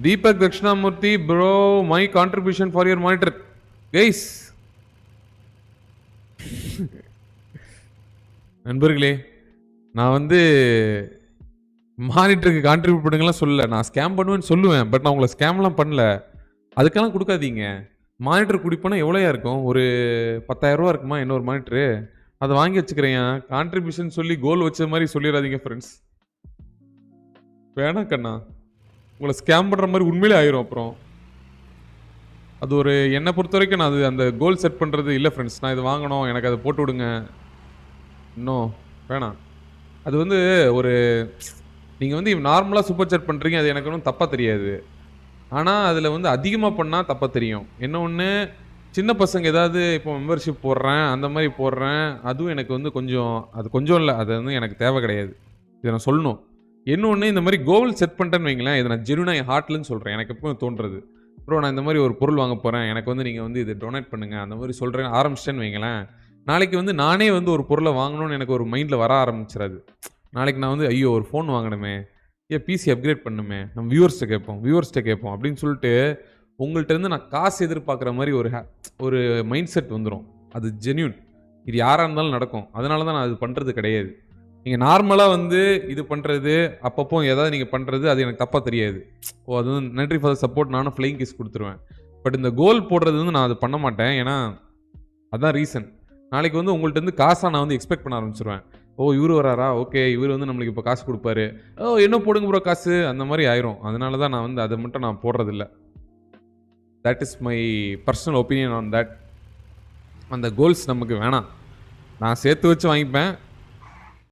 Deepak Dakshinamurthy, bro, my contribution for your monitor. Guys, நண்பர்களே, நான் வந்து மானிட்டருக்கு கான்ட்ரிபியூட் பண்ணுங்கலாம் சொல்லல. நான் ஸ்கேம் பண்ணுவேன்னு சொல்லுவேன். பட் நான் உங்களை ஸ்கேம்லாம் பண்ணல. அதுக்கெல்லாம் கொடுக்காதீங்க. மானிட்டர் குடிப்போனா எவ்வளோயா இருக்கும்? ஒரு 10,000 ரூபா இருக்குமா இன்னொரு மானிட்டரு? அதை வாங்கி வச்சுக்கிறேன். கான்ட்ரிபியூஷன் சொல்லி கோல் வச்ச மாதிரி சொல்லிடாதீங்க ஃப்ரெண்ட்ஸ். வேணாம் கண்ணா, உங்களை ஸ்கேம் பண்ணுற மாதிரி உண்மையிலே ஆயிரும். அப்புறம் அது ஒரு என்னை பொறுத்த வரைக்கும் நான் அது அந்த கோல் செட் பண்ணுறது இல்லை ஃப்ரெண்ட்ஸ். நான் இது வாங்கணும், எனக்கு அதை போட்டு விடுங்க, இன்னும் வேணாம். அது வந்து ஒரு நீங்கள் வந்து நார்மலாக சூப்பர் சாட் பண்ணுறீங்க, அது எனக்கு ஒன்றும் தப்பாக தெரியாது. ஆனால் அதில் வந்து அதிகமாக பண்ணால் தப்பாக தெரியும். என்ன ஒன்று, சின்ன பசங்க ஏதாவது இப்போ மெம்பர்ஷிப் போடுறேன், அந்த மாதிரி போடுறேன், அதுவும் எனக்கு வந்து கொஞ்சம், அது கொஞ்சம் இல்லை, அது வந்து எனக்கு தேவை கிடையாது. இதை நான் சொல்லணும். இன்னொன்று, இந்த மாதிரி கோல் செட் பண்ணிட்டேன்னு வைங்களேன், இதை நான் ஜெனுவனாக என் ஹார்ட்லன்னு சொல்கிறேன். எனக்கு எப்பவும் தோன்றுறது, ப்ரோ நான் இந்த மாதிரி ஒரு பொருள் வாங்க போகிறேன், எனக்கு வந்து நீங்கள் வந்து இதை டொனேட் பண்ணுங்கள், அந்த மாதிரி சொல்கிறேன் ஆரம்பிச்சிட்டேன்னு வைங்களேன், நாளைக்கு வந்து நானே வந்து ஒரு பொருளை வாங்கணும்னு எனக்கு ஒரு மைண்டில் வர ஆரம்பிச்சிடாது. நாளைக்கு நான் வந்து ஐயோ ஒரு ஃபோன் வாங்கணுமே, ஏன் பிசி அப்கிரேட் பண்ணுமே, நம்ம வியூவர்ஸ்ட்டை கேட்போம் அப்படின்னு சொல்லிட்டு உங்கள்கிட்ட இருந்து நான் காசு எதிர்பார்க்குற மாதிரி ஒரு மைண்ட் செட் வந்துடும். அது ஜென்யூன், இது யாராக இருந்தாலும் நடக்கும். அதனால தான் நான் அது பண்ணுறது கிடையாது. நீங்கள் நார்மலாக வந்து இது பண்ணுறது, அப்பப்போ ஏதாவது நீங்கள் பண்ணுறது, அது எனக்கு தப்பாக தெரியாது. அது வந்து நன்றி ஃபார் சப்போர்ட், நானும் ஃப்ளைங் கிஸ் கொடுத்துருவேன். பட் இந்த கோல் போடுறது வந்து நான் அது பண்ண மாட்டேன். ஏன்னா அதான் ரீசன். நாளைக்கு வந்து உங்கள்கிட்ட இருந்து காசாக நான் வந்து எக்ஸ்பெக்ட் பண்ண ஆரம்பிச்சிருவேன். ஓ இவர் வராரா, ஓகே இவர் வந்து நம்மளுக்கு இப்போ காசு கொடுப்பாரு, ஓ என்ன போடுங்க ப்ரோ காசு, அந்த மாதிரி ஆயிரும். அதனால தான் நான் வந்து அதை மட்டும் நான் போடுறதில்ல. That is my personal opinion on that. அந்த கோல்ஸ் நமக்கு வேணாம். நான் சேர்த்து வச்சு வாங்கிப்பேன்,